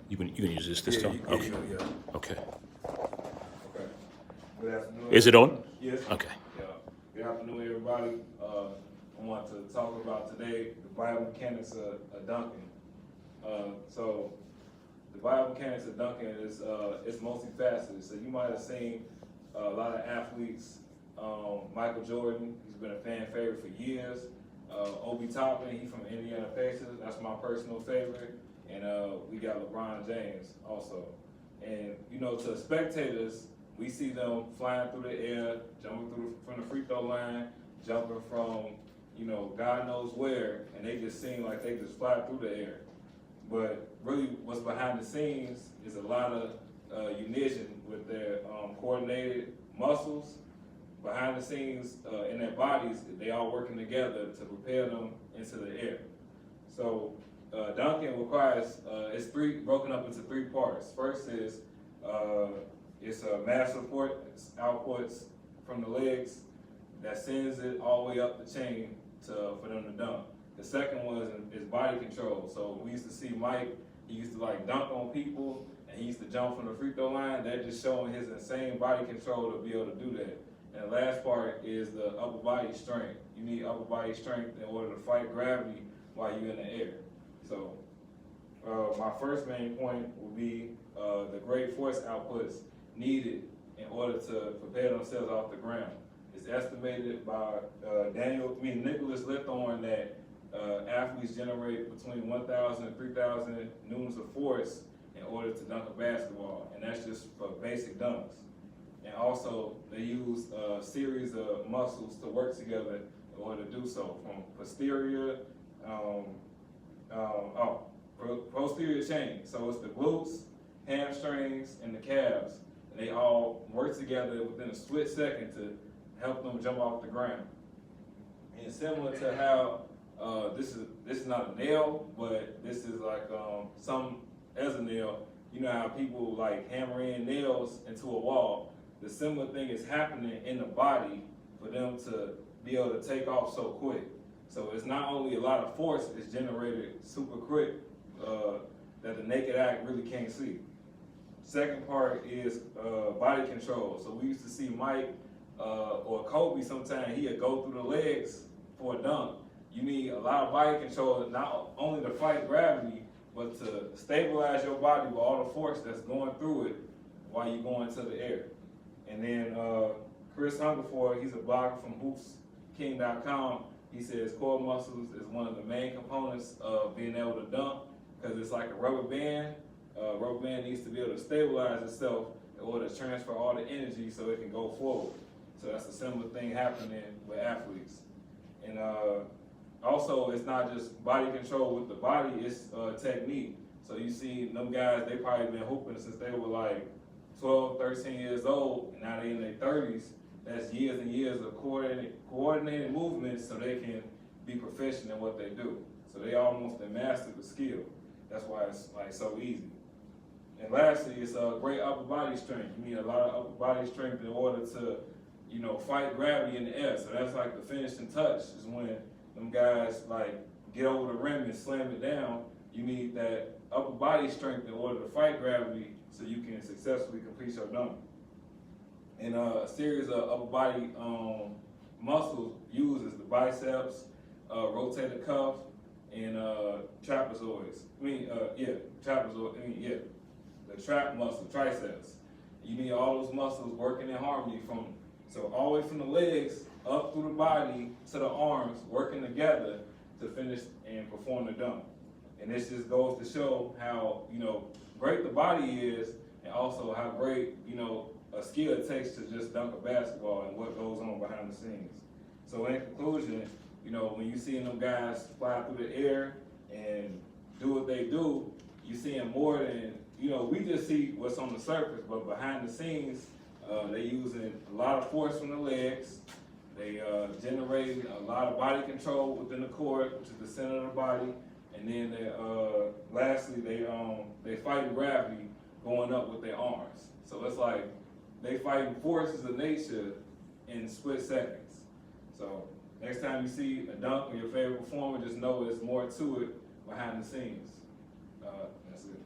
You can use this Yeah, time? yeah, Okay. yeah. Okay. Okay. Good afternoon. Is it on? Yes. Okay. Yeah. Good afternoon, everybody. I want to talk about today the biomechanics of dunking. So the biomechanics of dunking is it's multifaceted. So you might have seen a lot of athletes. Michael Jordan, he's been a fan favorite for years. Obi Toppin, he's from Indiana Pacers. That's my personal favorite. And we got LeBron James also. And you know, to spectators, we see them flying through the air, jumping from the free throw line, jumping from, you know, God knows where, and they just seem like they just fly through the air. But really, what's behind the scenes is a lot of unition with their coordinated muscles. Behind the scenes in their bodies, they all working together to propel them into the air. So dunking requires, it's broken up into three parts. First is it's a mass support, it's outputs from the legs that sends it all the way up the chain for them to dunk. The second one is body control. So we used to see Mike, he used to like dunk on people and he used to jump from the free throw line. That just showing his insane body control to be able to do that. And the last part is the upper body strength. You need upper body strength in order to fight gravity while you're in the air. So my first main point will be the great force outputs needed in order to propel themselves off the ground. It's estimated by Nicholas Lithorn that athletes generate between 1,000 and 3,000 newtons of force in order to dunk a basketball, and that's just for basic dunks. And also, they use a series of muscles to work together in order to do so, from posterior, posterior chain. So it's the glutes, hamstrings, and the calves. And they all work together within a split second to help them jump off the ground. And similar to how this is not a nail, but this is like some as a nail. You know how people like hammer in nails into a wall. The similar thing is happening in the body for them to be able to take off so quick. So it's not only a lot of force is generated super quick that the naked eye really can't see. Second part is body control. So we used to see Mike or Kobe sometimes he'd go through the legs for a dunk. You need a lot of body control, not only to fight gravity, but to stabilize your body with all the force that's going through it while you're going to the air. And then Chris Hungerford, he's a blogger from hoopsking.com. He says core muscles is one of the main components of being able to dunk because it's like a rubber band. Rubber band needs to be able to stabilize itself in order to transfer all the energy so it can go forward. So that's a similar thing happening with athletes. And also, it's not just body control with the body, it's technique. So you see them guys, they probably been hooping since they were like 12, 13 years old, and now they're in their 30s. That's years and years of coordinated movements so they can be proficient in what they do. So they almost have mastered the skill. That's why it's like so easy. And lastly, it's a great upper body strength. You need a lot of upper body strength in order to, you know, fight gravity in the air. So that's like the finishing touch is when them guys like get over the rim and slam it down. You need that upper body strength in order to fight gravity so you can successfully complete your dunk. And a series of upper body muscles used is the biceps, rotator cuff, and trapezoids. The trap muscle, triceps. You need all those muscles working in harmony so all the way from the legs up through the body to the arms, working together to finish and perform the dunk. And this just goes to show how, you know, great the body is, and also how great, you know, a skill it takes to just dunk a basketball and what goes on behind the scenes. So in conclusion, you know, when you see them guys fly through the air and do what they do, you seeing more than, you know, we just see what's on the surface, but behind the scenes, they using a lot of force from the legs. They generating a lot of body control within the court, which is the center of the body. And then lastly, they fighting gravity going up with their arms. So it's like they fighting forces of nature in split seconds. So next time you see a dunk of your favorite performer, just know there's more to it behind the scenes. That's it.